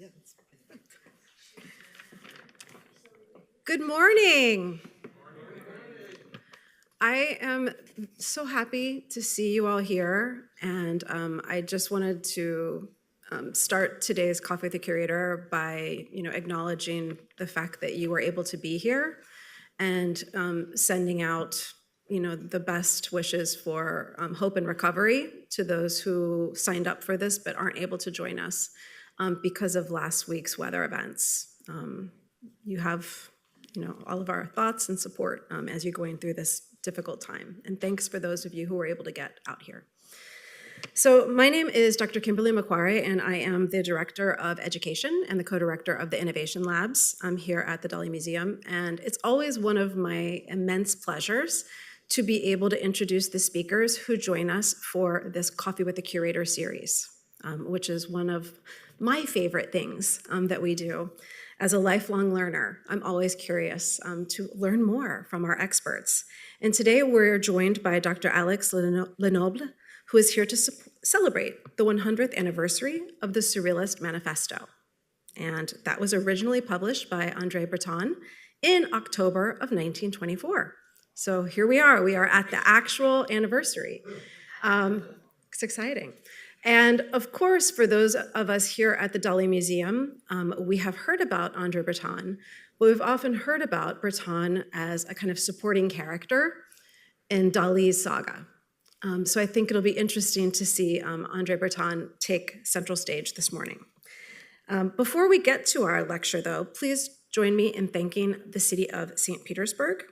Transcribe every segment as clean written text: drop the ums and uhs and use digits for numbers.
Yeah, that's perfect. Good morning. I am so happy to see you all here, and I just wanted to start today's Coffee with the Curator by, acknowledging the fact that you were able to be here and sending out, the best wishes for hope and recovery to those who signed up for this but aren't able to join us because of last week's weather events. You have, all of our thoughts and support as you're going through this difficult time. And thanks for those of you who were able to get out here. So my name is Dr. Kimberly Macquarie, and I am the Director of Education and the Co-Director of the Innovation Labs here at the Dalí Museum. And it's always one of my immense pleasures to be able to introduce the speakers who join us for this Coffee with the Curator series, which is one of my favorite things that we do. As a lifelong learner, I'm always curious to learn more from our experts. And today we're joined by Dr. Alex Lenoble, who is here to celebrate the 100th anniversary of the Surrealist Manifesto. And that was originally published by André Breton in October of 1924. So here we are at the actual anniversary. It's exciting. And of course, for those of us here at the Dalí Museum, we have heard about André Breton, but we've often heard about Breton as a kind of supporting character in Dalí's saga. So I think it'll be interesting to see André Breton take central stage this morning. Before we get to our lecture, though, please join me in thanking the city of St. Petersburg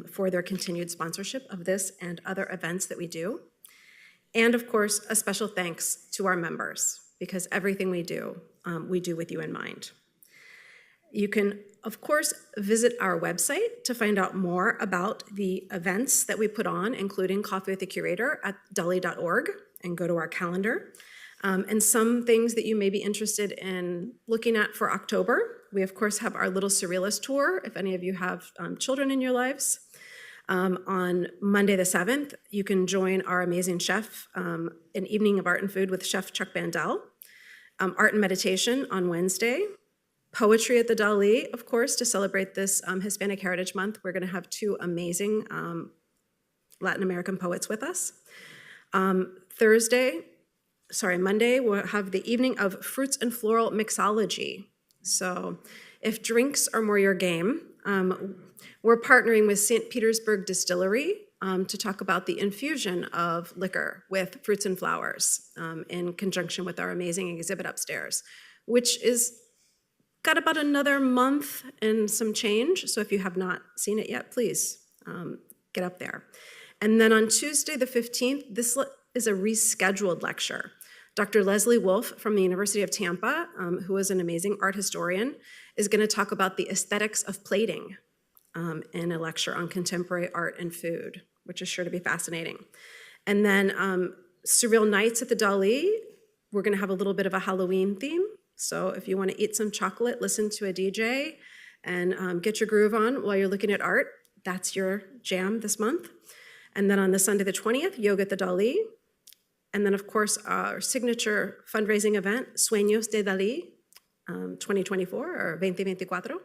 for their continued sponsorship of this and other events that we do. And of course, a special thanks to our members, because everything we do with you in mind. You can, of course, visit our website to find out more about the events that we put on, including Coffee with the Curator at dalí.org, and go to our calendar. And some things that you may be interested in looking at for October. We, of course, have our little Surrealist tour, if any of you have children in your lives. On Monday the 7th, you can join our amazing chef, an evening of art and food with Chef Chuck Bandel, art and meditation on Wednesday, poetry at the Dalí, of course, to celebrate this Hispanic Heritage Month. We're going to have two amazing Latin American poets with us. Monday, we'll have the evening of fruits and floral mixology. So if drinks are more your game, we're partnering with St. Petersburg Distillery to talk about the infusion of liquor with fruits and flowers in conjunction with our amazing exhibit upstairs, which is got about another month and some change. So if you have not seen it yet, please get up there. And then on Tuesday the 15th, this is a rescheduled lecture. Dr. Leslie Wolf from the University of Tampa, who is an amazing art historian, is going to talk about the aesthetics of plating in a lecture on contemporary art and food, which is sure to be fascinating. And then Surreal Nights at the Dalí, we're going to have a little bit of a Halloween theme. So if you want to eat some chocolate, listen to a DJ, and get your groove on while you're looking at art, that's your jam this month. And then on the Sunday the 20th, Yoga at the Dalí. And then, of course, our signature fundraising event, Sueños de Dalí, 2024 or 2024,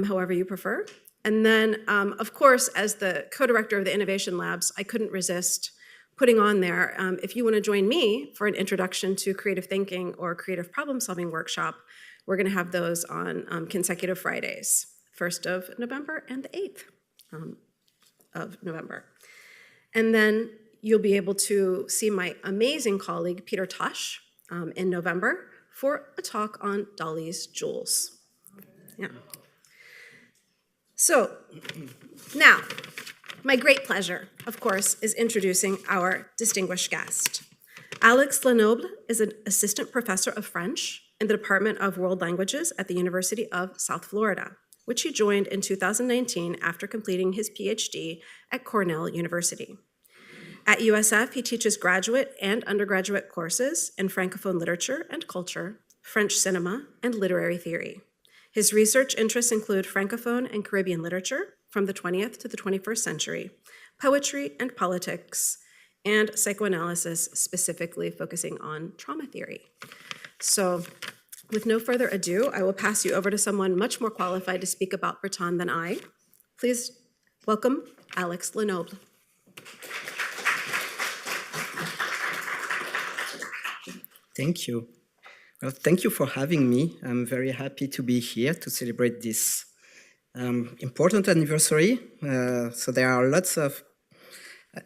however you prefer. And then, of course, as the co-director of the Innovation Labs, I couldn't resist putting on there, if you want to join me for an introduction to creative thinking or creative problem-solving workshop, we're going to have those on consecutive Fridays, 1st of November and the 8th of November. And then you'll be able to see my amazing colleague, Peter Tosh, in November for a talk on Dalí's jewels. Yeah. So now, my great pleasure, of course, is introducing our distinguished guest. Alex Lenoble is an assistant professor of French in the Department of World Languages at the University of South Florida, which he joined in 2019 after completing his PhD at Cornell University. At USF, he teaches graduate and undergraduate courses in Francophone literature and culture, French cinema, and literary theory. His research interests include Francophone and Caribbean literature from the 20th to the 21st century, poetry and politics, and psychoanalysis, specifically focusing on trauma theory. So With no further ado, I will pass you over to someone much more qualified to speak about Breton than I. Please welcome Alex Lenoble. Thank you. Well, thank you for having me. I'm very happy to be here to celebrate this important anniversary. So there are lots of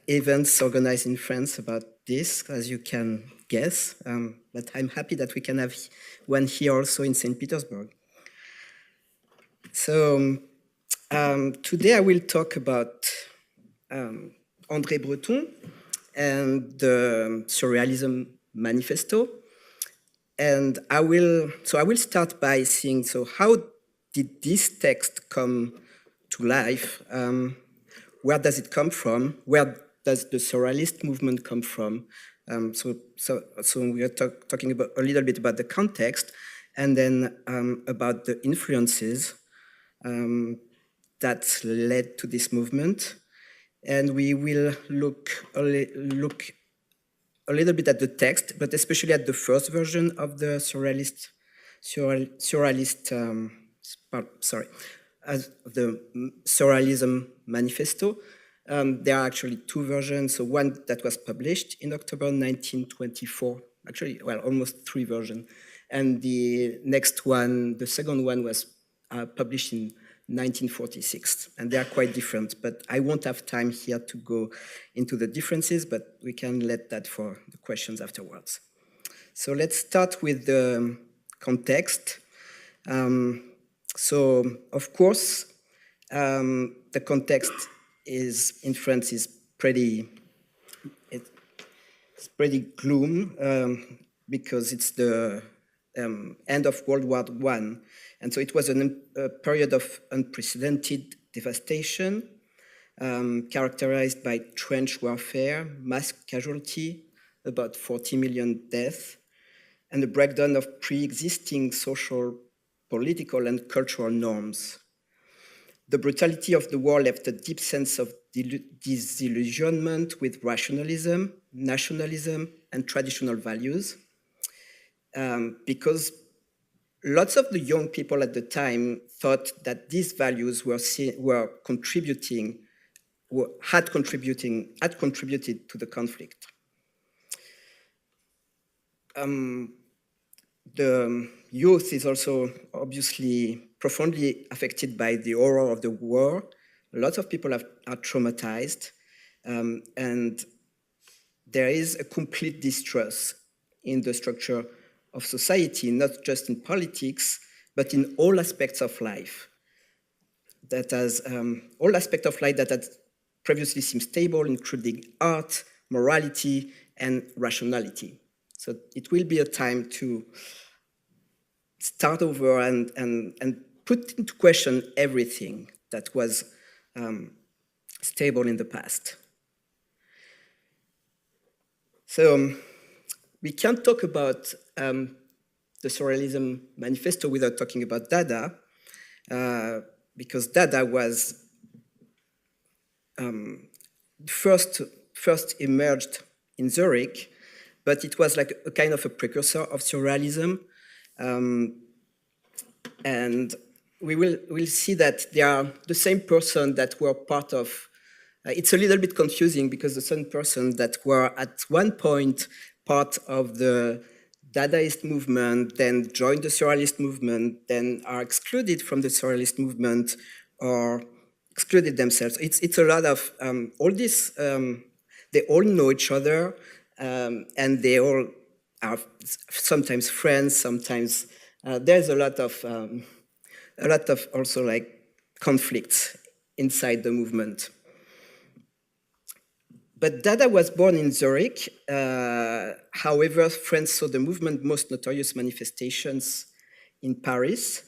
events organized in France about this, as you can guess, but I'm happy that we can have one here also in St. Petersburg. So today I will talk about André Breton and the Surrealism Manifesto. And I will start by saying, so how did this text come to life? Where does it come from? Where does the Surrealist movement come from? So we are talking about a little bit about the context, and then about the influences that led to this movement. And we will look a little bit at the text, but especially at the first version of the the Surrealism Manifesto. There are actually two versions. So one that was published in October 1924, actually, well, almost three versions. And the next one, the second one, was published in 1946, and they are quite different, but I won't have time here to go into the differences, but we can let that for the questions afterwards. So let's start with the context. So of course, the context in France is pretty gloom, because it's the end of World War I. And so it was a period of unprecedented devastation, characterized by trench warfare, mass casualty, about 40 million deaths, and the breakdown of pre-existing social, political, and cultural norms. The brutality of the war left a deep sense of disillusionment with rationalism, nationalism, and traditional values, because lots of the young people at the time thought that these values had contributed to the conflict. The youth is also obviously profoundly affected by the horror of the war. Lots of people are traumatized, and there is a complete distrust in the structure of society, not just in politics, but in all aspects of life. That has all aspects of life that had previously seemed stable, including art, morality, and rationality. So it will be a time to start over and put into question everything that was stable in the past. So we can't talk about the Surrealism Manifesto without talking about Dada, because Dada was first emerged in Zurich, but it was like a kind of a precursor of Surrealism. And we'll see that they are the same person that were part of, it's a little bit confusing because the same person that were at one point part of the Dadaist movement, then joined the Surrealist movement, then are excluded from the Surrealist movement or excluded themselves. It's a lot of all this, they all know each other, and they all are sometimes friends, sometimes there's a lot of also like conflicts inside the movement. But Dada was born in Zurich. However, France saw the movement's most notorious manifestations in Paris.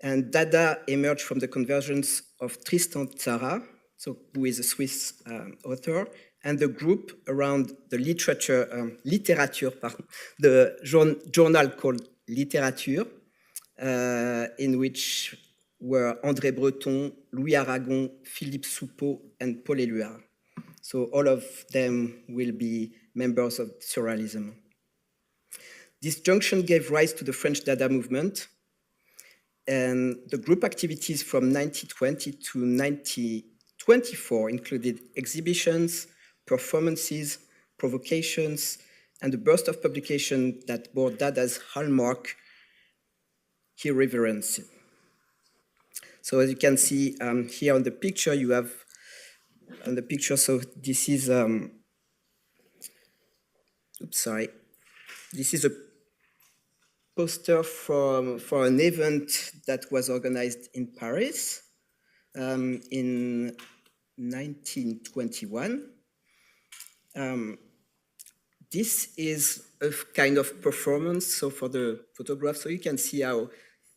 And Dada emerged from the convergence of Tristan Tzara, who is a Swiss author, and the group around the the journal called Literature, in which were André Breton, Louis Aragon, Philippe Soupeau, and Paul Éluard. So all of them will be members of Surrealism. This junction gave rise to the French Dada movement, and the group activities from 1920 to 1924 included exhibitions, performances, provocations, and a burst of publication that bore Dada's hallmark, irreverence. So as you can see here on the picture, you have on the picture, so this is, this is a poster for an event that was organized in Paris in 1921. This is a kind of performance, so for the photograph, so you can see how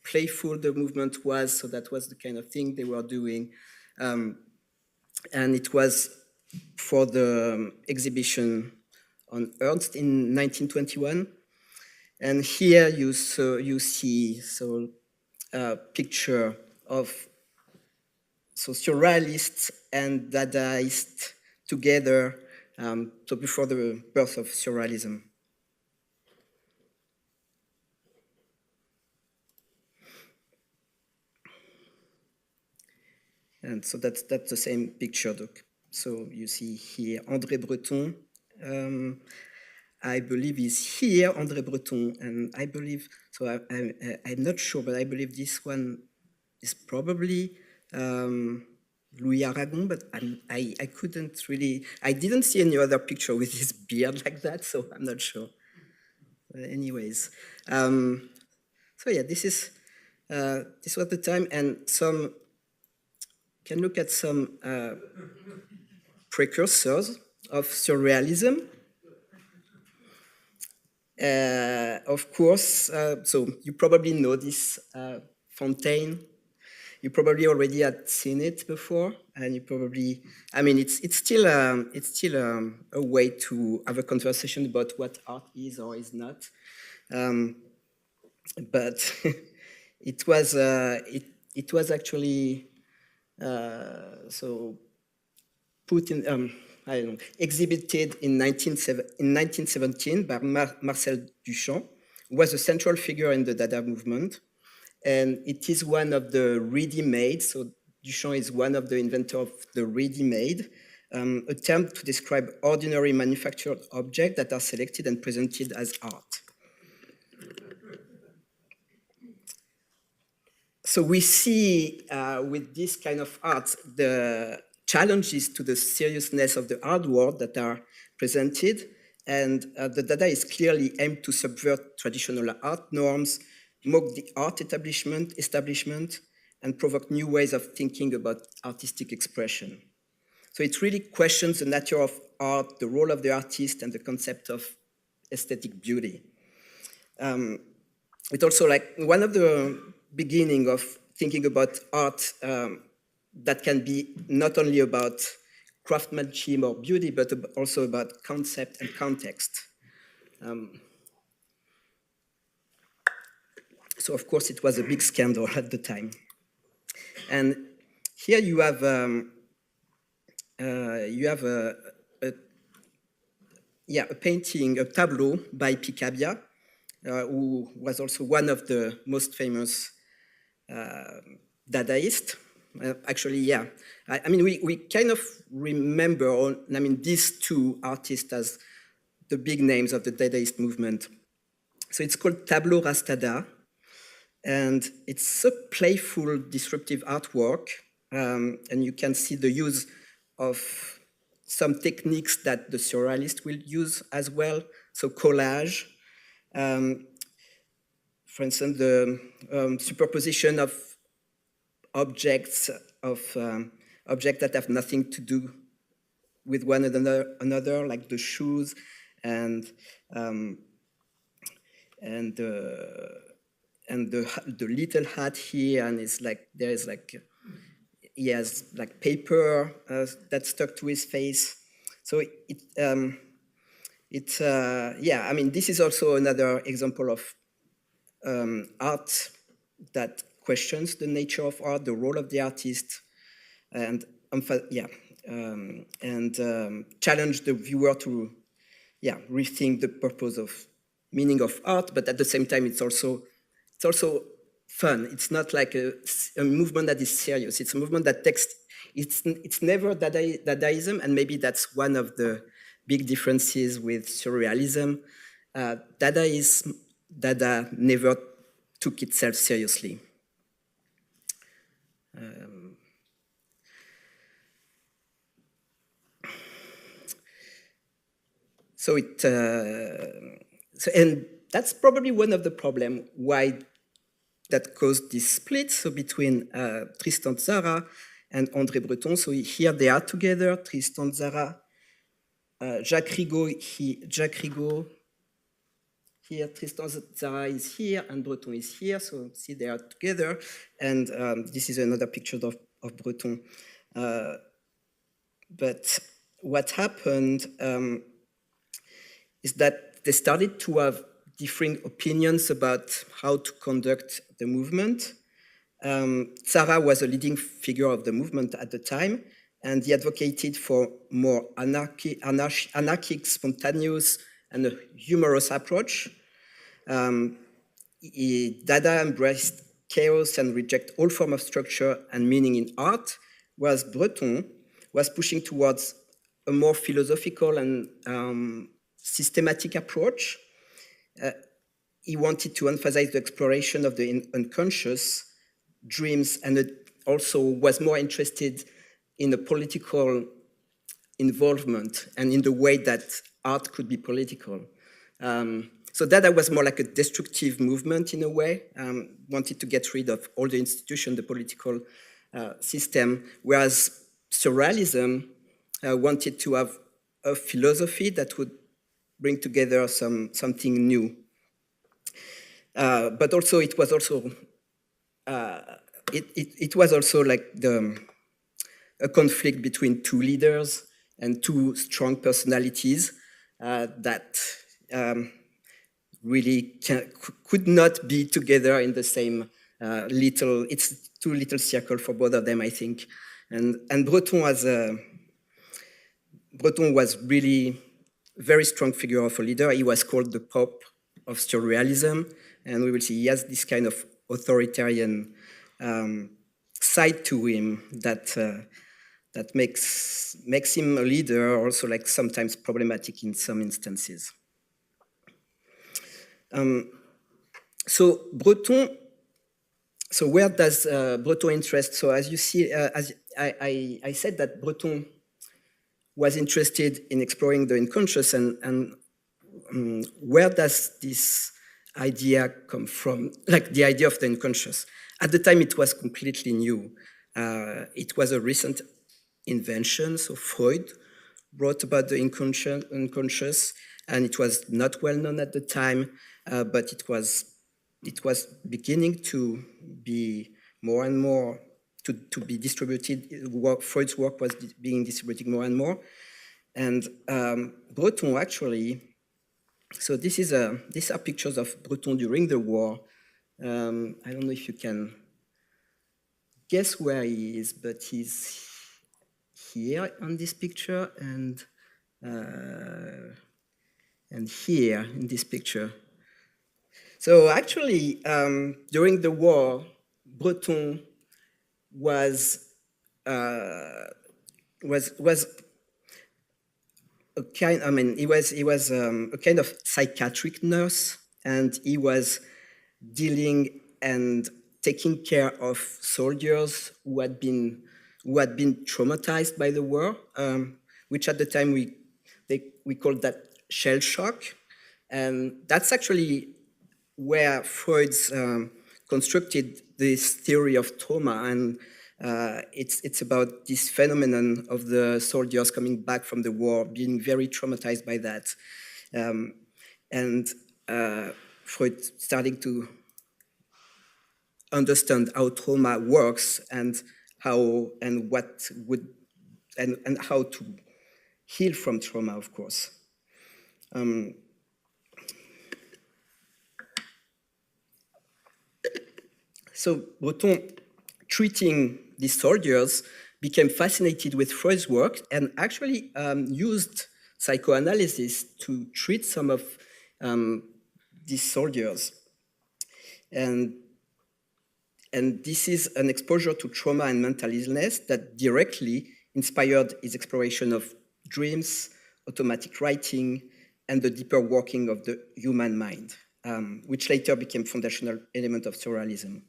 playful the movement was, so that was the kind of thing they were doing. And it was for the exhibition on Ernst in 1921. And here you see a picture of Surrealists and Dadaists together, so before the birth of Surrealism. And so that's the same picture. So you see here André Breton. I believe is here, André Breton, and I believe, so I'm not sure, but I believe this one is probably Louis Aragon, but I couldn't really, I didn't see any other picture with his beard like that, so I'm not sure. Anyways, so yeah, this was the time, and can look at some precursors of Surrealism. Of course, so you probably know this Fontaine. You probably already had seen it before, and you probably, I mean, it's still a way to have a conversation about what art is or is not. But it was actually so put in, I don't know, exhibited in 1917 by Marcel Duchamp, who was a central figure in the Dada movement. And it is one of the ready-made, so Duchamp is one of the inventors of the ready-made, a term to describe ordinary manufactured objects that are selected and presented as art. So we see with this kind of art the challenges to the seriousness of the art world that are presented, and the Dada is clearly aimed to subvert traditional art norms, mock the art establishment, and provoke new ways of thinking about artistic expression. So it really questions the nature of art, the role of the artist, and the concept of aesthetic beauty. It also, like, one of the beginning of thinking about art that can be not only about craftsmanship or beauty, but also about concept and context. So of course it was a big scandal at the time. And here you have a painting, a tableau by Picabia, who was also one of the most famous Dadaists. Actually, yeah. I mean, we kind of remember, these two artists as the big names of the Dadaist movement. So it's called Tableau Rastada, and it's a playful, disruptive artwork, and you can see the use of some techniques that the Surrealists will use as well. So collage, for instance, the superposition of objects that have nothing to do with one another, like the shoes and the little hat here, and it's like there's like he has like paper that's stuck to his face. So this is also another example of art that questions the nature of art, the role of the artist, and challenge the viewer to rethink the purpose of meaning of art, but at the same time, it's also fun. It's not like a movement that is serious. It's a movement that takes, it's never Dadaism, and maybe that's one of the big differences with Surrealism. Dada never took itself seriously. And that's probably one of the problems why that caused this split. So between Tristan Tzara and André Breton. So here they are together, Tristan Tzara, Jacques Rigaud here, Tristan Tzara is here, and Breton is here. So see, they are together. And this is another picture of Breton. But what happened is that they started to have differing opinions about how to conduct the movement. Tzara was a leading figure of the movement at the time, and he advocated for more anarchic, spontaneous, and a humorous approach. Dada embraced chaos and reject all form of structure and meaning in art, whereas Breton was pushing towards a more philosophical and systematic approach. He wanted to emphasize the exploration of the unconscious, dreams, and also was more interested in the political involvement and in the way that art could be political. So Dada was more like a destructive movement in a way, wanted to get rid of all the institutions, the political system, whereas Surrealism wanted to have a philosophy that would bring together something new. But also it was also like a conflict between two leaders and two strong personalities that really could not be together in the same it's too little circle for both of them, I think. And Breton was really very strong figure of a leader. He was called the Pope of Surrealism, and we will see he has this kind of authoritarian side to him that makes him a leader, also like sometimes problematic in some instances. So Breton. So where does Breton interest? So as you see, as I said that Breton was interested in exploring the unconscious, and where does this idea come from? Like the idea of the unconscious. At the time, it was completely new. It was a recent invention. So Freud wrote about the unconscious, and it was not well known at the time, but it was beginning to be more and more to be distributed. Freud's work was being distributed more and more, and Breton actually. So these are pictures of Breton during the war. I don't know if you can guess where he is, but he's here on this picture and here in this picture. So actually, during the war, Breton was a kind. I mean, he was a kind of psychiatric nurse, and he was dealing and taking care of soldiers who had been traumatized by the war, which at the time we called that shell shock, and that's actually where Freud's constructed this theory of trauma, and it's about this phenomenon of the soldiers coming back from the war, being very traumatized by that, and Freud starting to understand how trauma works and how to heal from trauma, of course. So Breton, treating these soldiers, became fascinated with Freud's work and actually used psychoanalysis to treat some of these soldiers. And this is an exposure to trauma and mental illness that directly inspired his exploration of dreams, automatic writing, and the deeper working of the human mind, which later became foundational element of surrealism.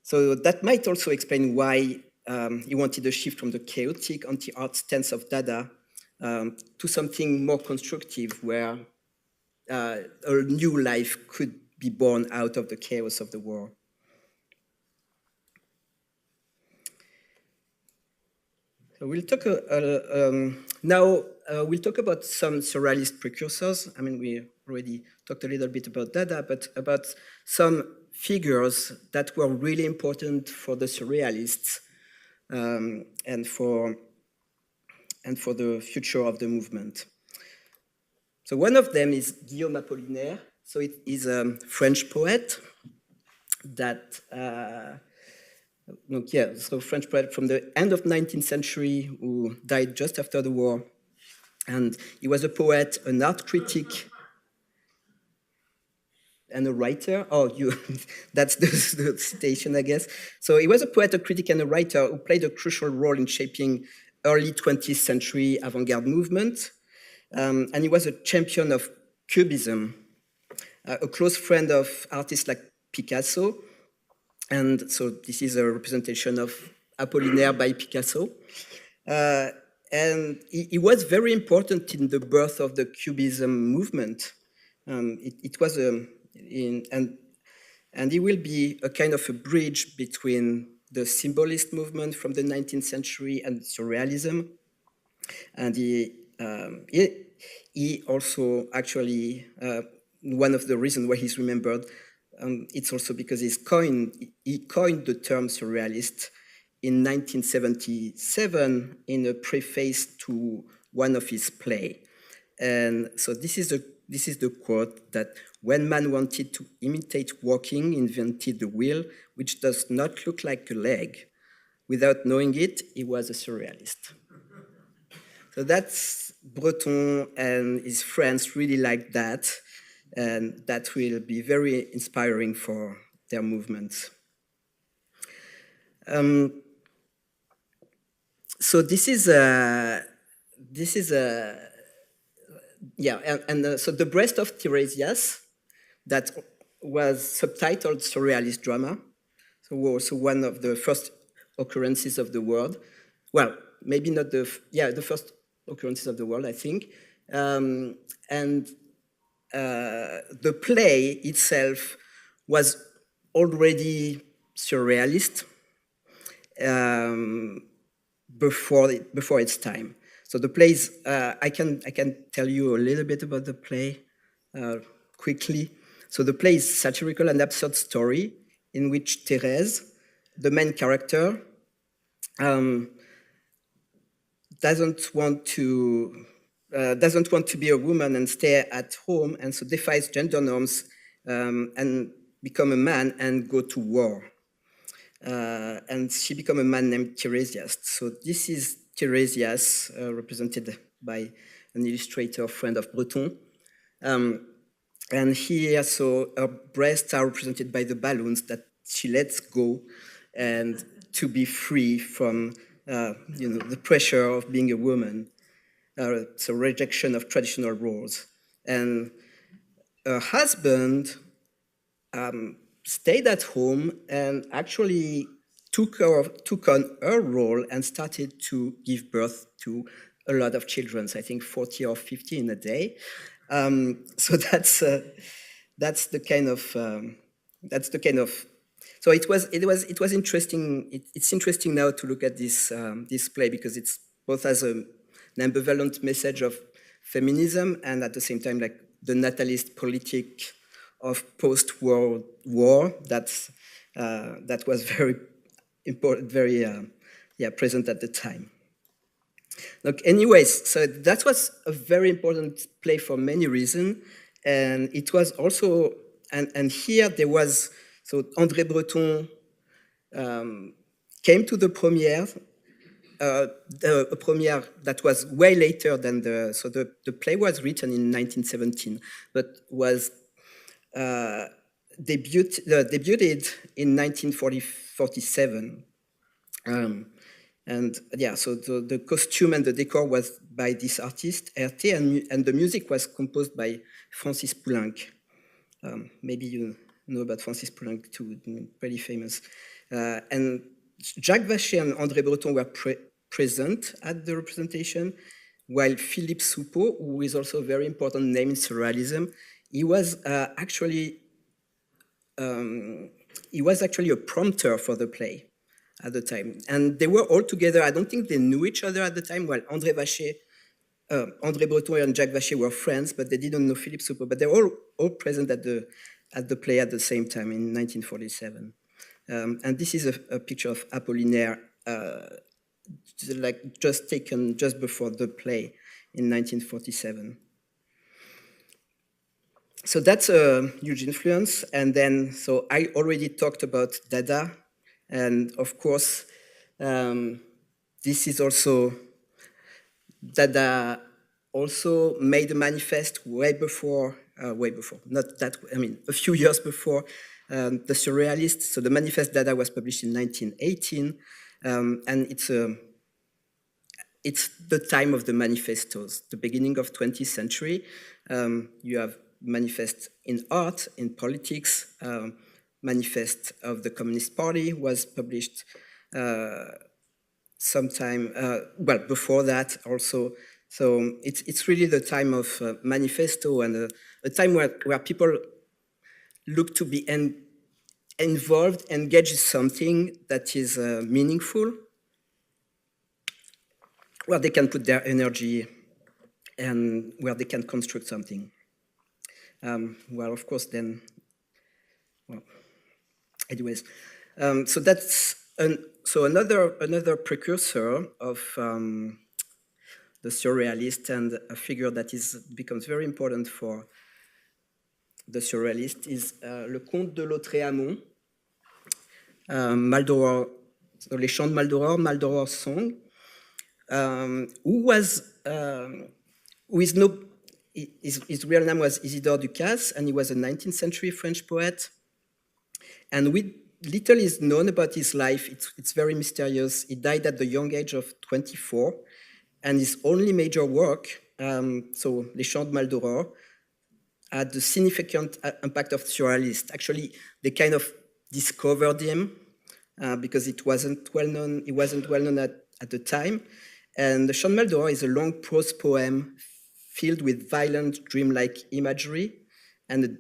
So that might also explain why he wanted a shift from the chaotic anti-art stance of Dada to something more constructive, where a new life could be born out of the chaos of the war. So we'll talk now. We'll talk about some surrealist precursors. I mean, we already talked a little bit about Dada, but about some figures that were really important for the surrealists and for the future of the movement. So one of them is Guillaume Apollinaire. So it is a French poet that, French poet from the end of 19th century who died just after the war. And he was a poet, an art critic, and a writer. Oh, that's the citation, I guess. So he was a poet, a critic, and a writer who played a crucial role in shaping early 20th century avant-garde movement. And he was a champion of Cubism, a close friend of artists like Picasso. And so this is a representation of Apollinaire by Picasso. And he was very important in the birth of the Cubism movement. It was and he will be a kind of a bridge between the symbolist movement from the 19th century and Surrealism. And he also actually, one of the reasons why he's remembered, it's also because he coined the term surrealist in 1977 in a preface to one of his plays. And so this is the quote that when man wanted to imitate walking, invented the wheel, which does not look like a leg. Without knowing it, he was a surrealist. So that's Breton and his friends really like that, and that will be very inspiring for their movements. So so the Breast of Tiresias, that was subtitled Surrealist Drama, so was also one of the first occurrences of the world. Well, maybe not the first occurrences of the world, I think. And the play itself was already surrealist before its time. So the plays, I can tell you a little bit about the play quickly. So the play is satirical and absurd story in which Thérèse, the main character, doesn't want to be a woman and stay at home, and so defies gender norms and become a man and go to war. And she become a man named Tiresias. So this is Tiresias, represented by an illustrator friend of Breton. And here, so her breasts are represented by the balloons that she lets go, and to be free from the pressure of being a woman. It's a rejection of traditional roles. And her husband stayed at home and actually took on her role and started to give birth to a lot of children. I think 40 or 50 in a day. So that's the kind of. So it was interesting. It's interesting now to look at this play, because it's both as an ambivalent message of feminism and at the same time like the natalist politic of post-World War that was very important, very present at the time. Look, anyways, so that was a very important play for many reasons, and it was also and here there was, so André Breton came to the premiere a premiere that was way later than the play was written in 1917, but was debuted in 1947. And yeah, so the costume and the decor was by this artist, RT, and the music was composed by Francis Poulenc. Maybe you know about Francis Poulenc too, pretty famous. And Jacques Vacher and André Breton were present at the representation, while Philippe Soupeau, who is also a very important name in Surrealism, he was actually a prompter for the play at the time. And they were all together. I don't think they knew each other at the time, while André Breton and Jacques Vacher were friends, but they didn't know Philippe Soupeau. But they were all present at the play at the same time in 1947. And this is a picture of Apollinaire, just taken just before the play in 1947. So that's a huge influence. And then, so I already talked about Dada. And of course, this is also, Dada also made a manifest way before, not that, I mean, a few years before the Surrealists. So the manifest Dada was published in 1918. And it's the time of the manifestos, the beginning of 20th century. You have manifest in art, in politics. Manifest of the Communist Party was published sometime, well, before that also. So it's really the time of manifesto and a time where people look to be involved, engaged in something that is meaningful, where they can put their energy and where they can construct something. Well, of course, then, well, anyways, so that's another precursor of the Surrealist, and a figure that becomes very important for the Surrealist is Le Comte de Lautréamont, Maldoror, so Les Chants de Maldoror, Maldoror's song, his real name was Isidore Ducasse, and he was a 19th century French poet. And little is known about his life. It's very mysterious. He died at the young age of 24, and his only major work, so Les Chants de Maldoror, had the significant impact of Surrealists. Actually, they kind of discovered him because it wasn't well known. He wasn't well known at the time. And the Chants de Maldoror is a long prose poem filled with violent, dreamlike imagery and a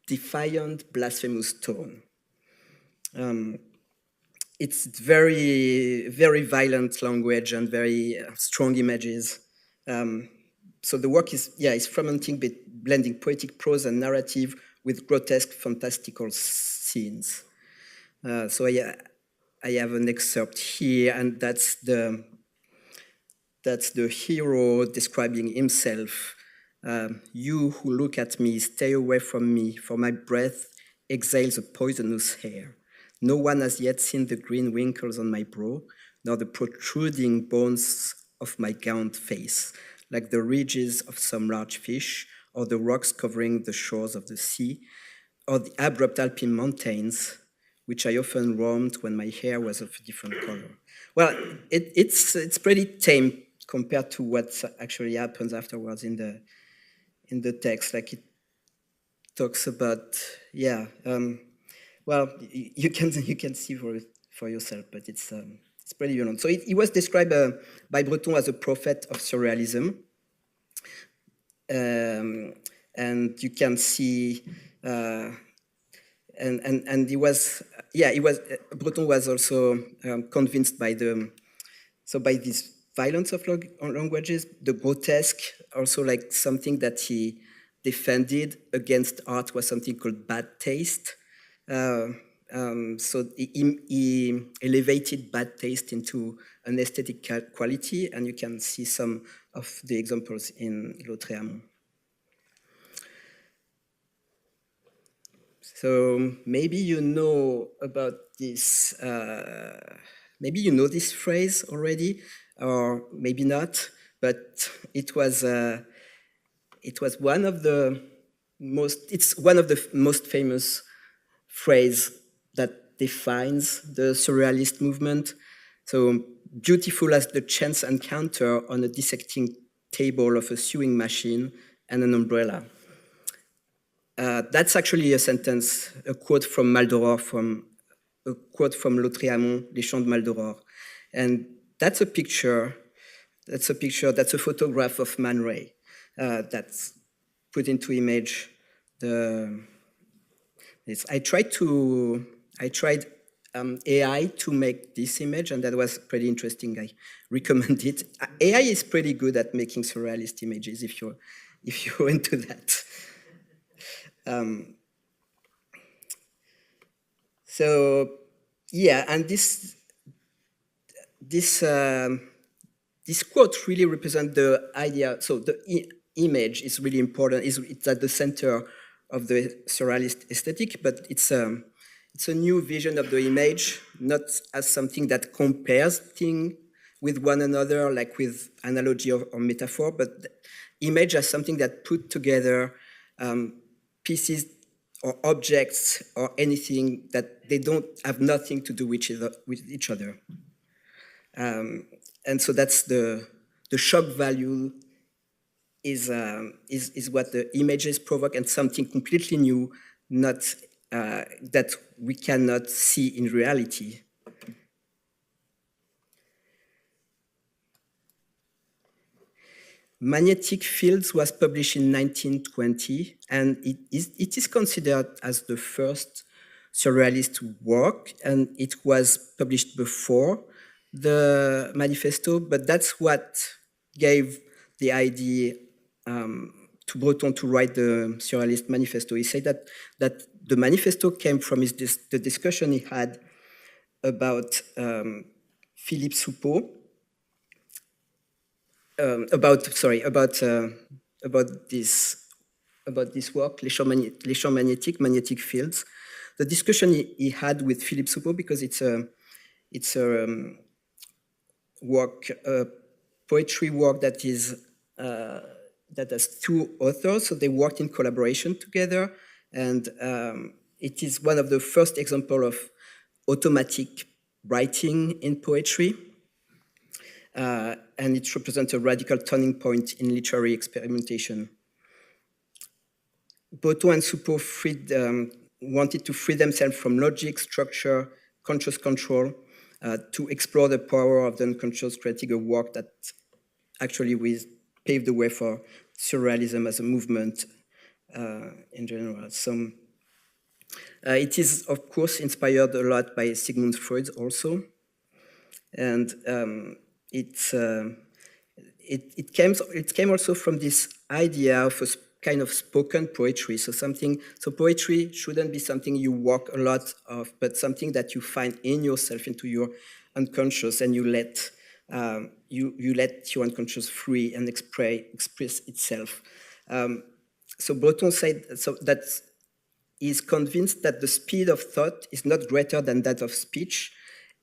defiant, blasphemous tone. It's very, very violent language and very strong images. So the work is fermenting, blending poetic prose and narrative with grotesque, fantastical scenes. So I have an excerpt here, and that's the hero describing himself. You who look at me, stay away from me, for my breath exhales a poisonous hair. No one has yet seen the green wrinkles on my brow, nor the protruding bones of my gaunt face, like the ridges of some large fish, or the rocks covering the shores of the sea, or the abrupt Alpine mountains, which I often roamed when my hair was of a different color. Well, it's pretty tame compared to what actually happens afterwards in the text. Like it talks about, well, you can see for yourself, but it's pretty violent. So he was described by Breton as a prophet of Surrealism, and you can see, and he was Breton was also convinced by this violence of languages, the grotesque, also like something that he defended against art was something called bad taste. So he elevated bad taste into an aesthetic quality, and you can see some of the examples in Lautréamont. So maybe you know about this. Maybe you know this phrase already. or maybe not, but it was one of the most famous phrase that defines the Surrealist movement. So beautiful as the chance encounter on a dissecting table of a sewing machine and an umbrella. That's actually a sentence, a quote from Maldoror, a quote from Lautréamont, Les Chants de Maldoror. And that's a photograph of Man Ray that's put into image. I tried AI to make this image, and that was pretty interesting. I recommend it. AI is pretty good at making surrealist images if you're into that. So yeah, and this quote really represents the idea. So the image is really important. It's at the center of the surrealist aesthetic, but it's a new vision of the image, not as something that compares things with one another, like with analogy or metaphor, but the image as something that put together pieces or objects or anything that they don't have nothing to do with each other. And so that's the shock value is what the images provoke, and something completely new, not that we cannot see in reality. Magnetic Fields was published in 1920, and it is considered as the first surrealist work, and it was published before the manifesto, but that's what gave the idea to Breton to write the Surrealist Manifesto. He said that the manifesto came from the discussion he had about Philippe Soupeau, about this work, Les Champs Magnétiques, Magnetic Fields. The discussion he had with Philippe Soupeau, because it's a poetry work that has two authors, so they worked in collaboration together, and it is one of the first examples of automatic writing in poetry, and it represents a radical turning point in literary experimentation. Breton and Soupeau wanted to free themselves from logic, structure, conscious control, to explore the power of the unconscious, creating a work that actually paved the way for surrealism as a movement in general. So it is, of course, inspired a lot by Sigmund Freud also, and it came also from this idea of a kind of spoken poetry. So poetry shouldn't be something you work a lot of, but something that you find in yourself, into your unconscious, and you let your unconscious free and express itself. So Breton said that he's convinced that the speed of thought is not greater than that of speech,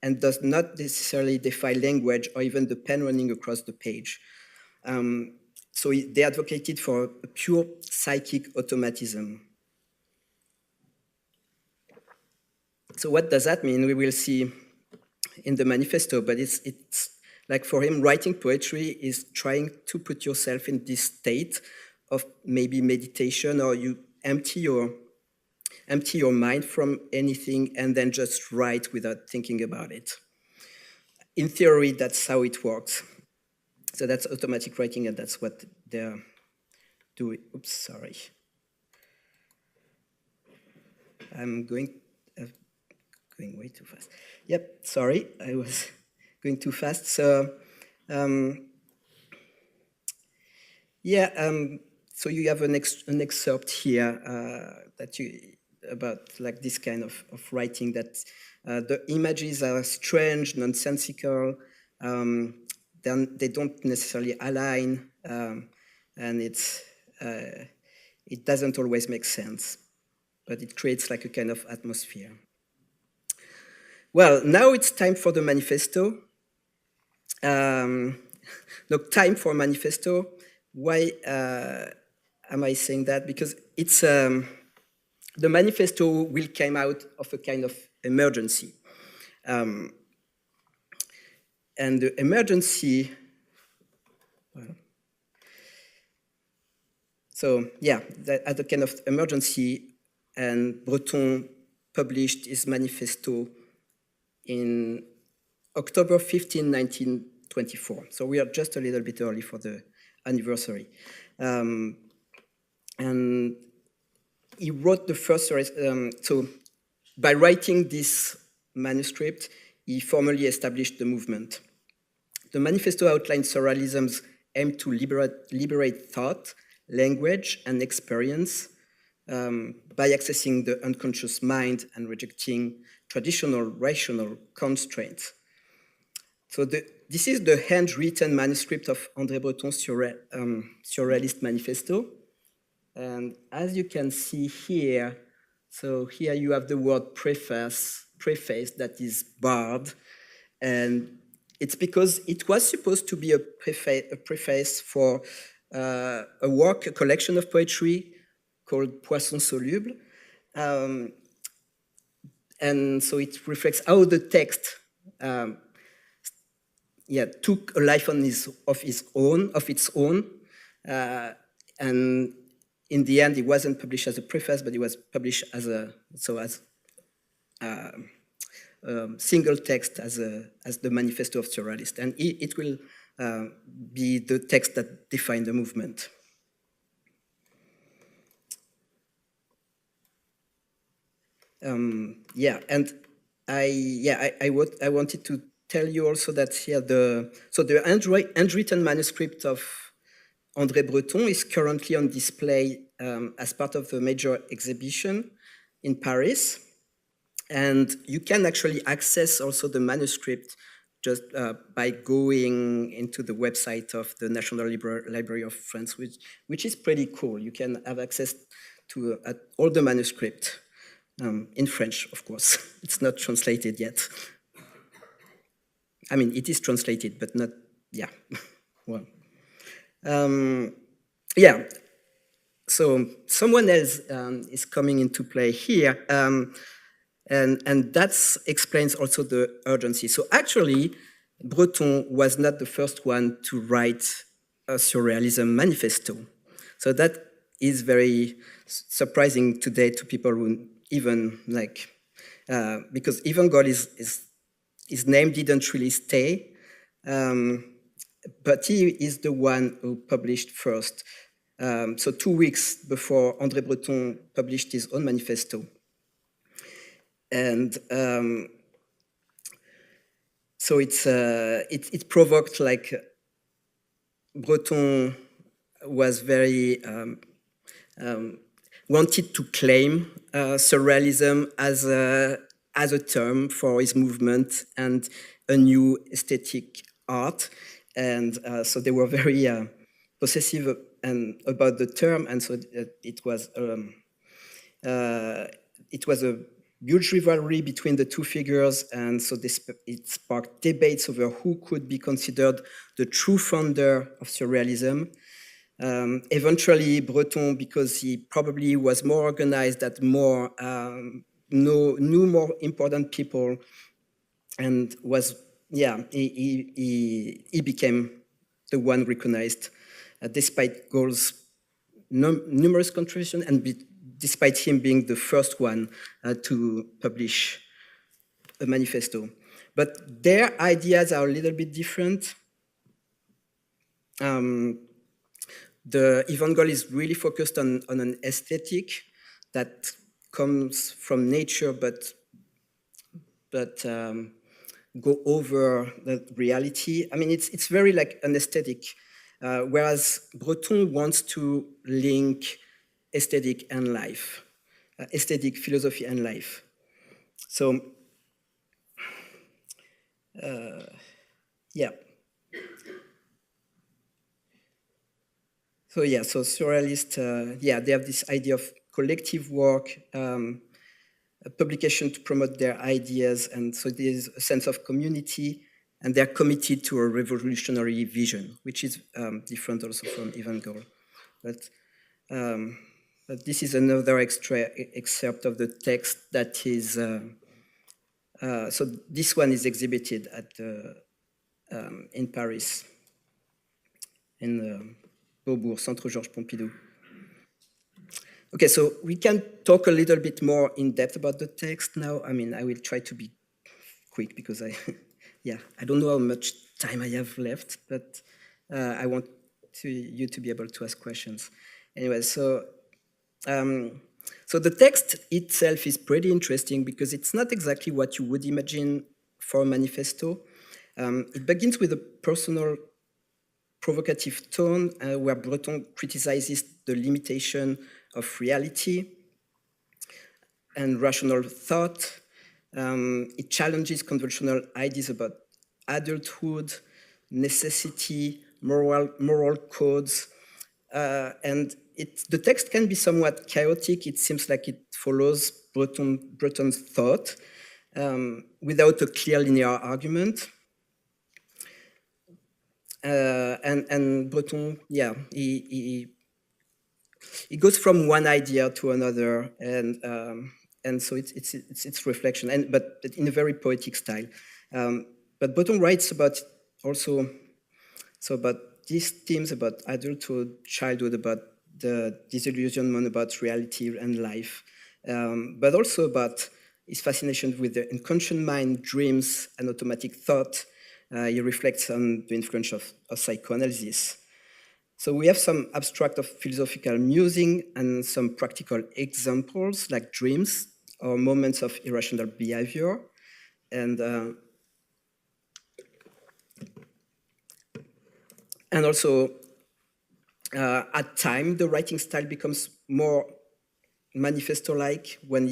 and does not necessarily defy language or even the pen running across the page. So they advocated for a pure psychic automatism. So what does that mean? We will see in the manifesto, but it's like for him, writing poetry is trying to put yourself in this state of maybe meditation, or you empty your mind from anything and then just write without thinking about it. In theory, that's how it works. So that's automatic writing, and that's what they're doing. Oops, sorry. I'm going way too fast. Yep, sorry, I was going too fast. So, so you have an excerpt here about like this kind of writing, that the images are strange, nonsensical, then they don't necessarily align, and it doesn't always make sense, but it creates like a kind of atmosphere. Well, now it's time for the manifesto. Look, time for manifesto. Why am I saying that? Because it's the manifesto will come out of a kind of emergency. And the emergency, so yeah, at a kind of emergency, and Breton published his manifesto in October 15, 1924. So we are just a little bit early for the anniversary. And he wrote the first, so by writing this manuscript, he formally established the movement. The manifesto outlined Surrealism's aim to liberate thought, language, and experience by accessing the unconscious mind and rejecting traditional rational constraints. So this is the handwritten manuscript of André Breton's Surrealist Manifesto. And as you can see here, so here you have the word preface that is barred. And it's because it was supposed to be a preface for a collection of poetry called Poisson Soluble. And so it reflects how the text took a life of its own. And in the end, it wasn't published as a preface, but it was published as single text as the Manifesto of Surrealists, and it will be the text that defined the movement. And I wanted to tell you also that here the handwritten manuscript of André Breton is currently on display as part of a major exhibition in Paris. And you can actually access also the manuscript just by going into the website of the National Library of France, which is pretty cool. You can have access to all the manuscript in French, of course. It's not translated yet. I mean, it is translated, but not, yeah. Well, so someone else is coming into play here. And that explains also the urgency. So actually, Breton was not the first one to write a Surrealism manifesto. So that is very surprising today to people who even like, because Ivan Goll his name didn't really stay, but he is the one who published first. So 2 weeks before André Breton published his own manifesto. And so it provoked, like, Breton was very wanted to claim Surrealism as a term for his movement and a new aesthetic art, and so they were very possessive about the term, and so it was a huge rivalry between the two figures, and so it sparked debates over who could be considered the true founder of Surrealism. Eventually, Breton, because he probably was more organized, that knew more important people, and was, he became the one recognized, despite Goll's numerous contributions and despite him being the first one to publish a manifesto. But their ideas are a little bit different. Ivan Goll is really focused on an aesthetic that comes from nature, but go over the reality. I mean, it's very like an aesthetic, whereas Breton wants to link aesthetic and life, aesthetic, philosophy, and life. So, So Surrealists, they have this idea of collective work, a publication to promote their ideas, and so there's a sense of community, and they're committed to a revolutionary vision, which is different also from Ivan Goll. But this is another excerpt of the text that is, so this one is exhibited at in Paris, in the Beaubourg, Centre Georges Pompidou. Okay, so we can talk a little bit more in depth about the text now. I mean, I will try to be quick because I don't know how much time I have left, but I want you to be able to ask questions. Anyway, so the text itself is pretty interesting because it's not exactly what you would imagine for a manifesto. It begins with a personal, provocative tone where Breton criticizes the limitation of reality and rational thought. It challenges conventional ideas about adulthood, necessity, moral codes, and the text can be somewhat chaotic. It seems like it follows Breton's thought without a clear linear argument. And Breton, yeah, he goes from one idea to another, and so it's reflection, but in a very poetic style. But Breton writes about also about these themes about adulthood, childhood, about the disillusionment about reality and life, but also about his fascination with the unconscious mind, dreams, and automatic thought. He reflects on the influence of psychoanalysis. So we have some abstract of philosophical musing and some practical examples like dreams or moments of irrational behavior. And also, at time, the writing style becomes more manifesto-like when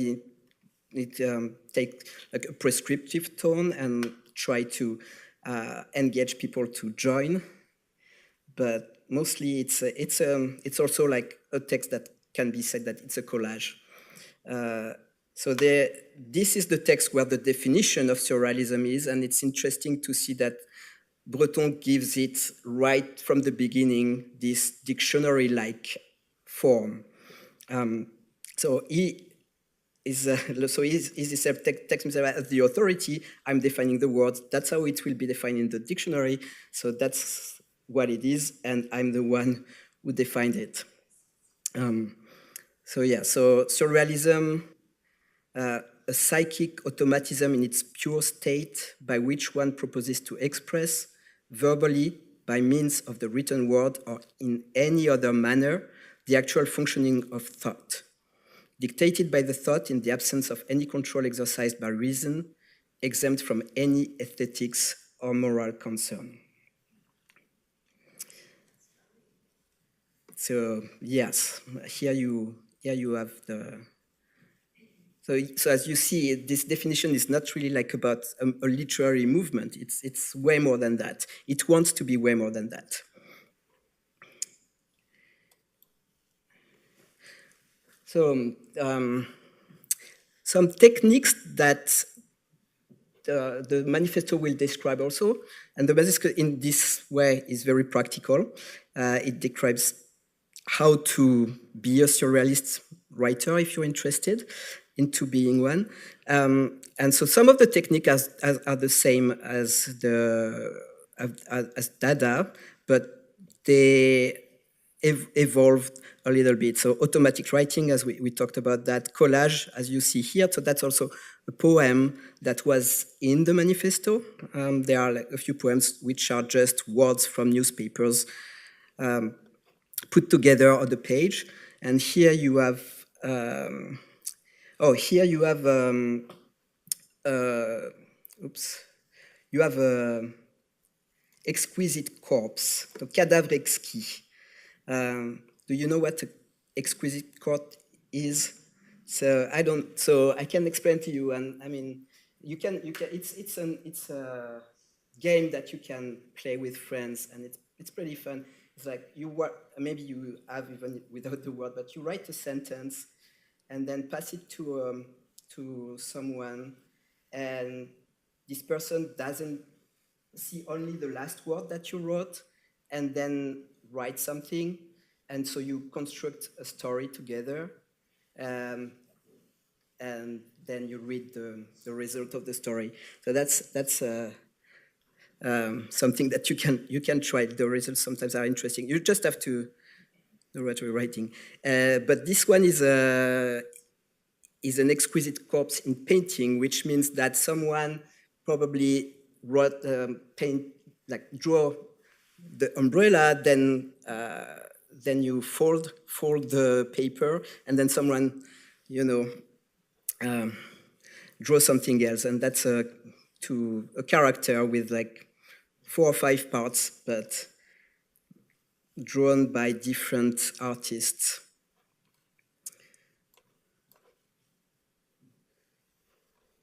it takes like a prescriptive tone and try to engage people to join. But mostly, it's also like a text that can be said that it's a collage. So this is the text where the definition of surrealism is, and it's interesting to see that Breton gives it right from the beginning this dictionary-like form. So he is text as the authority. I'm defining the words. That's how it will be defined in the dictionary. So that's what it is, and I'm the one who defined it. So surrealism, a psychic automatism in its pure state by which one proposes to express verbally by means of the written word or in any other manner the actual functioning of thought, dictated by the thought in the absence of any control exercised by reason, exempt from any aesthetics or moral concern. So yes, here you have the. So as you see, this definition is not really like about a literary movement. It's way more than that. It wants to be way more than that. So some techniques that the manifesto will describe also, and the manifesto in this way is very practical. It describes how to be a surrealist writer if you're interested into being one. And so some of the techniques are the same as Dada, but they evolved a little bit. So automatic writing, as we talked about that, collage, as you see here. So that's also a poem that was in the manifesto. There are like a few poems which are just words from newspapers put together on the page. And here you have, you have exquisite corpse, the cadavre exquis. Do you know what exquisite corpse is? So I don't. So I can explain to you, and I mean, you can. It's a game that you can play with friends, and it's pretty fun. It's like maybe you have even without the word, but you write a sentence, and then pass it to someone, and this person doesn't see only the last word that you wrote and then write something. And so you construct a story together. And then you read the result of the story. So that's something that you can try. The results sometimes are interesting. You just have to know what you're writing. But this one is an exquisite corpse in painting, which means that someone probably wrote, draw the umbrella, then you fold the paper, and then someone, draw something else, and that's a character with like 4 or 5 parts, but drawn by different artists.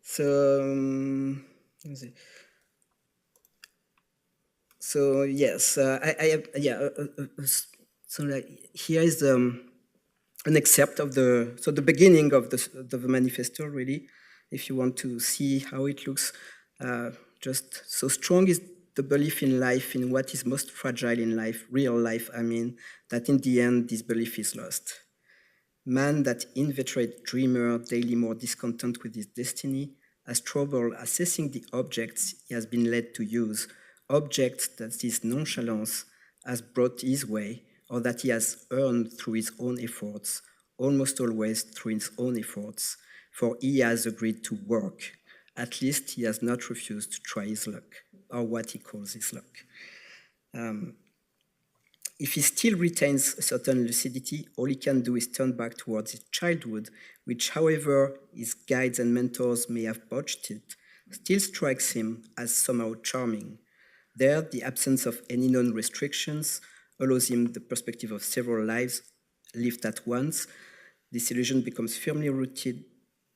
So yes, I have, yeah. So like here is an excerpt of the beginning of the manifesto, really, if you want to see how it looks. Just so strong is the belief in life, in what is most fragile in life, real life, I mean, that in the end this belief is lost. Man, that inveterate dreamer, daily more discontent with his destiny, has trouble assessing the objects he has been led to use, objects that this nonchalance has brought his way, or that he has earned through his own efforts, almost always through his own efforts, for he has agreed to work. At least he has not refused to try his luck, or what he calls his luck. If he still retains a certain lucidity, all he can do is turn back towards his childhood, which, however his guides and mentors may have botched it, still strikes him as somehow charming. There, the absence of any known restrictions allows him the perspective of several lives lived at once. This illusion becomes firmly rooted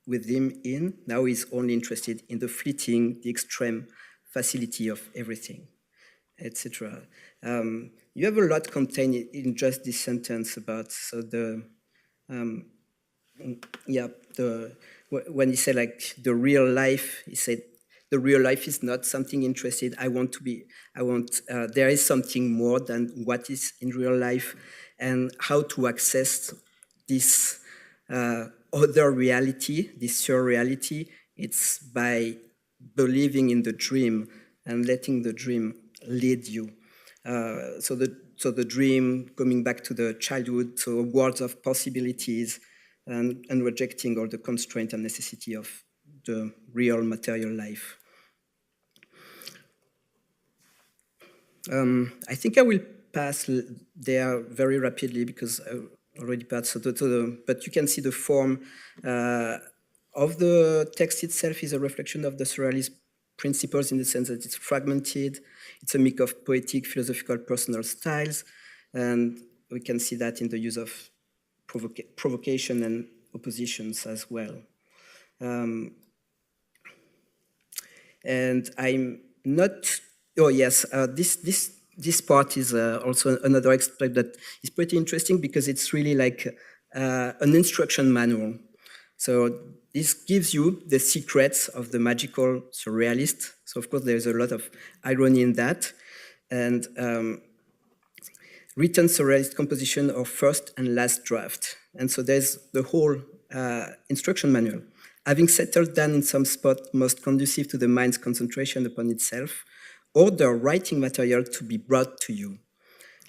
with him in, now he's only interested in the fleeting, the extreme facility of everything, etc. You have a lot contained in just this sentence about, so when he said like the real life, he said, the real life is not something interested. There is something more than what is in real life, and how to access this other reality, this surreality. It's by believing in the dream and letting the dream lead you. So the dream, coming back to the childhood, so worlds of possibilities, and rejecting all the constraint and necessity of the real material life. I think I will pass there very rapidly because I already passed. But you can see the form of the text itself is a reflection of the Surrealist principles in the sense that it's fragmented. It's a mix of poetic, philosophical, personal styles. And we can see that in the use of provocation and oppositions as well. And I'm not, oh yes, this part is also another aspect that is pretty interesting because it's really like an instruction manual. So this gives you the secrets of the magical surrealist. So of course there's a lot of irony in that. And written surrealist composition of first and last draft. And so there's the whole instruction manual. Having settled down in some spot most conducive to the mind's concentration upon itself, order writing material to be brought to you.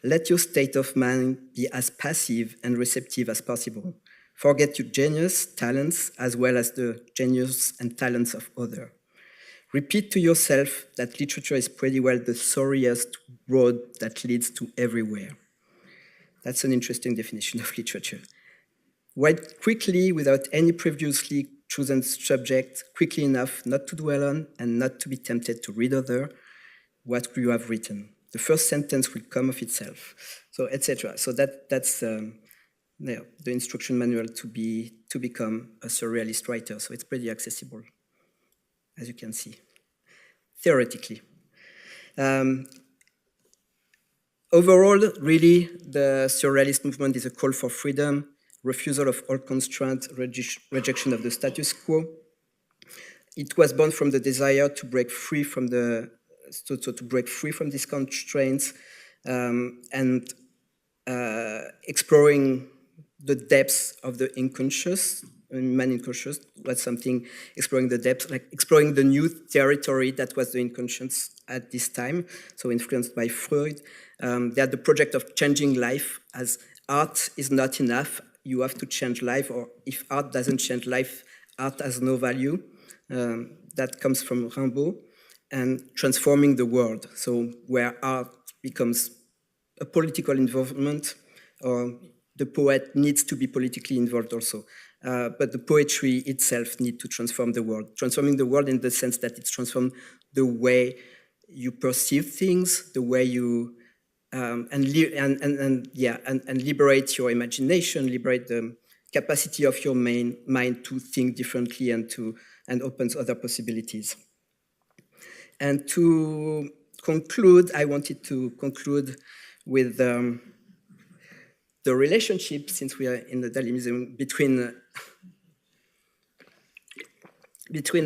Let your state of mind be as passive and receptive as possible. Forget your genius, talents, as well as the genius and talents of others. Repeat to yourself that literature is pretty well the sorriest road that leads to everywhere. That's an interesting definition of literature. Write quickly without any previously chosen subject, quickly enough not to dwell on and not to be tempted to read what you have written. The first sentence will come of itself, so etc. So that's the instruction manual to become a surrealist writer. So it's pretty accessible, as you can see, theoretically. Overall, really, the surrealist movement is a call for freedom, refusal of all constraint, rejection of the status quo. It was born from the desire to break free from the so to break free from these constraints, and exploring the depths of the unconscious. Man unconscious was something, exploring the depths, like exploring the new territory that was the unconscious at this time, so influenced by Freud. They had the project of changing life, as art is not enough, you have to change life, or if art doesn't change life, art has no value. That comes from Rimbaud, and transforming the world, so where art becomes a political involvement, or the poet needs to be politically involved also. But the poetry itself needs to transform the world. Transforming the world in the sense that it's transformed the way you perceive things, the way you, and liberate your imagination, liberate the capacity of your mind to think differently and opens other possibilities. And to conclude, I wanted to conclude with the relationship, since we are in the Dalí Museum, between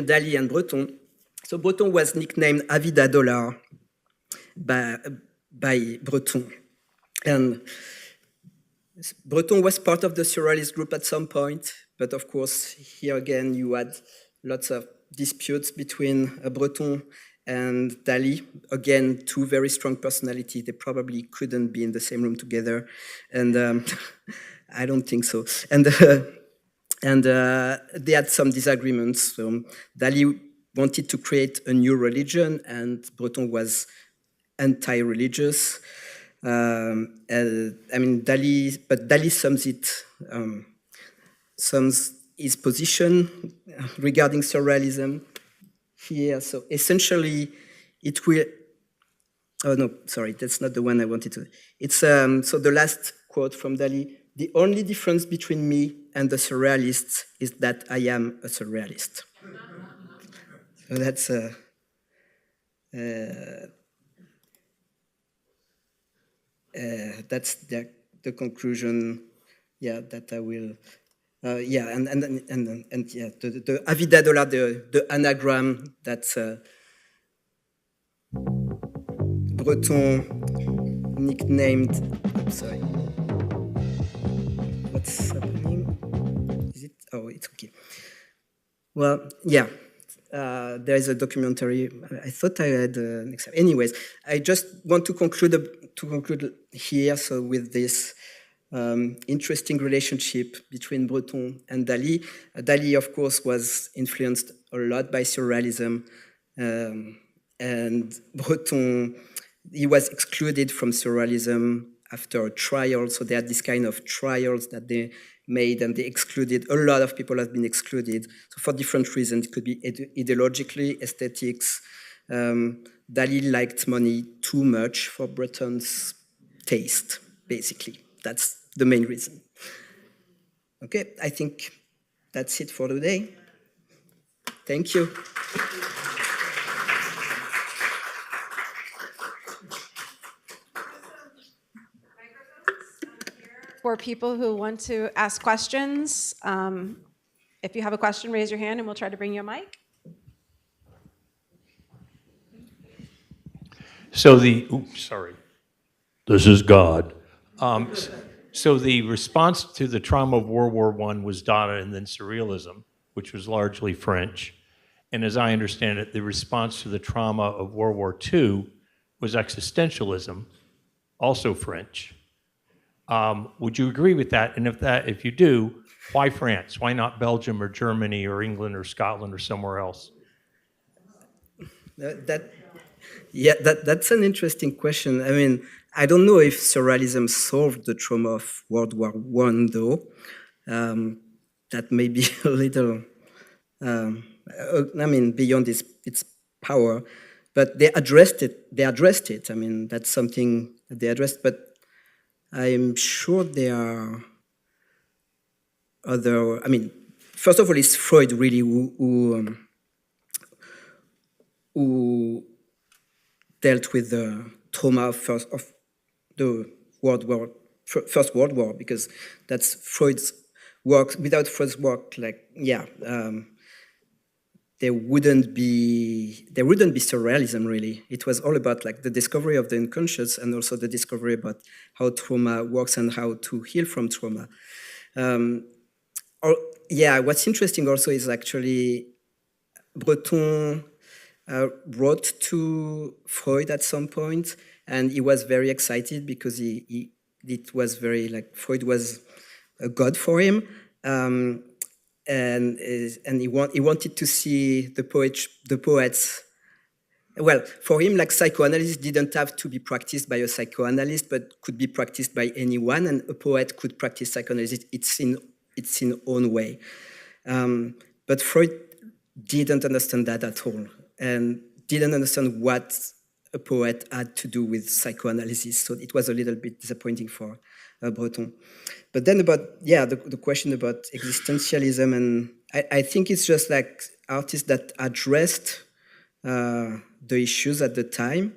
Dalí and Breton. So Breton was nicknamed Avida Dollar by Breton. And Breton was part of the Surrealist group at some point, but of course, here again, you had lots of disputes between Breton and Dalí. Again, two very strong personalities. They probably couldn't be in the same room together, and I don't think so. And they had some disagreements. So Dalí wanted to create a new religion, and Breton was anti-religious. Dalí sums his position regarding surrealism here. So essentially, it will. Oh no, sorry, that's not the one I wanted to. It's so the last quote from Dalí: "The only difference between me and the surrealists is that I am a surrealist." So that's the conclusion. Yeah, that I will. The Avida Dollar, the anagram that Breton nicknamed. Sorry, what's happening? Is it? Oh, it's okay. Well, yeah. There is a documentary. I thought I had next. Anyways, I just want to conclude here. So with this interesting relationship between Breton and Dalí. Dalí, of course, was influenced a lot by surrealism, and Breton, he was excluded from surrealism after a trial. So they had this kind of trials that they made, and they excluded, a lot of people have been excluded. So for different reasons, it could be ideologically, aesthetics. Dalí liked money too much for Breton's taste, basically. That's the main reason. Okay, I think that's it for today. Thank you. For people who want to ask questions, if you have a question, raise your hand and we'll try to bring you a mic. So sorry, this is God. So the response to the trauma of World War I was Dada and then Surrealism, which was largely French. And as I understand it, the response to the trauma of World War II was existentialism, also French. Would you agree with that? And if you do, why France? Why not Belgium or Germany or England or Scotland or somewhere else? That's an interesting question. I mean, I don't know if surrealism solved the trauma of World War I, though. That may be a little, beyond its power. But they addressed it. I mean, that's something that they addressed. But I'm sure there are other. I mean, first of all, it's Freud really who dealt with the trauma of the First World War, because that's Freud's work. Without Freud's work, there there wouldn't be surrealism really. It was all about like the discovery of the unconscious and also the discovery about how trauma works and how to heal from trauma. What's interesting also is actually Breton wrote to Freud at some point, and he was very excited because it was very like Freud was a god for him. And he wanted to see the poets. Well, for him, like psychoanalysis didn't have to be practiced by a psychoanalyst, but could be practiced by anyone, and a poet could practice psychoanalysis. It's in own way. But Freud didn't understand that at all, and didn't understand what a poet had to do with psychoanalysis. So it was a little bit disappointing for Breton. But then about, the question about existentialism, and I think it's just like artists that addressed the issues at the time,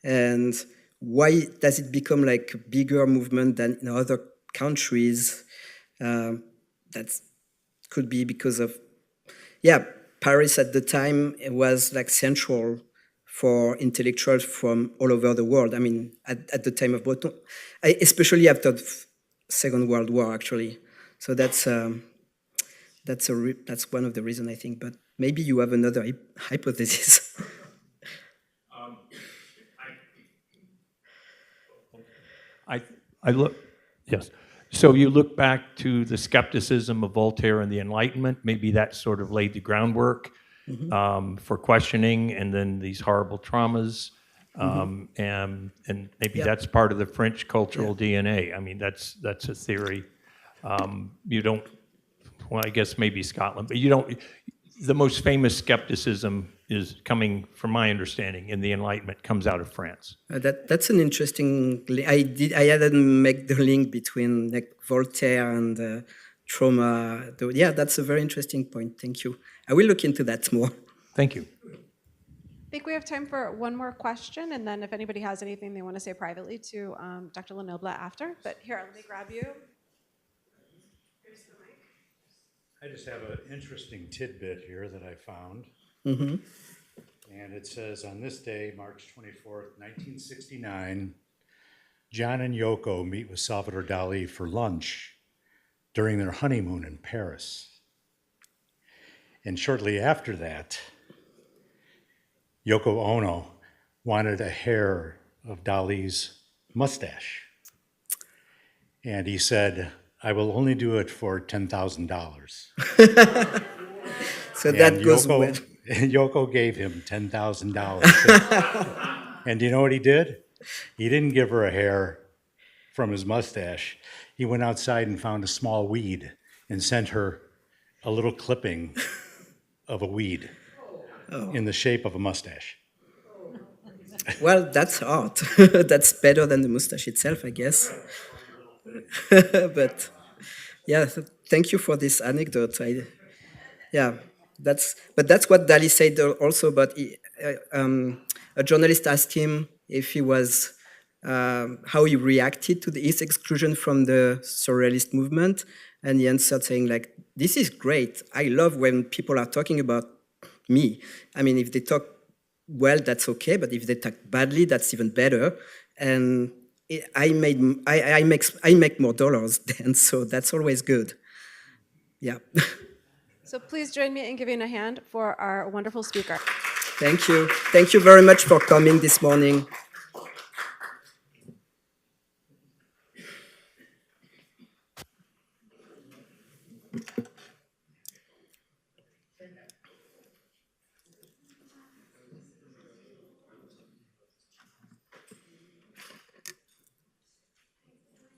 and why does it become like a bigger movement than in other countries? That could be because of, Paris at the time was like central for intellectuals from all over the world. I mean, at the time of Breton, especially after the Second World War, actually. So that's one of the reasons, I think. But maybe you have another hypothesis. I look, yes. So you look back to the skepticism of Voltaire and the Enlightenment. Maybe that sort of laid the groundwork for questioning, and then these horrible traumas, and maybe that's part of the French cultural DNA. I mean, that's a theory. You don't. Well, I guess maybe Scotland, but you don't. The most famous skepticism is coming, from my understanding, in the Enlightenment, comes out of France. That's an interesting. I didn't make the link between like Voltaire and trauma. That's a very interesting point. Thank you. I will look into that more. Thank you. I think we have time for one more question, and then if anybody has anything they want to say privately to Dr. Lenoble after. But here, let me grab you. Here's the mic. I just have an interesting tidbit here that I found. And it says, on this day, March 24th, 1969, John and Yoko meet with Salvador Dalí for lunch during their honeymoon in Paris. And shortly after that, Yoko Ono wanted a hair of Dalí's mustache. And he said, I will only do it for $10,000. So that goes well. Yoko gave him $10,000. And do you know what he did? He didn't give her a hair from his mustache. He went outside and found a small weed and sent her a little clipping of a weed in the shape of a mustache. Well, that's art. That's better than the mustache itself, I guess. But thank you for this anecdote. That's what Dalí said also about. A journalist asked him if he was how he reacted to his exclusion from the Surrealist movement, and he answered saying like, "This is great. I love when people are talking about me. I mean, if they talk well, that's okay, but if they talk badly, that's even better. And I make more dollars then, so that's always good." Yeah. So please join me in giving a hand for our wonderful speaker. Thank you. Thank you very much for coming this morning.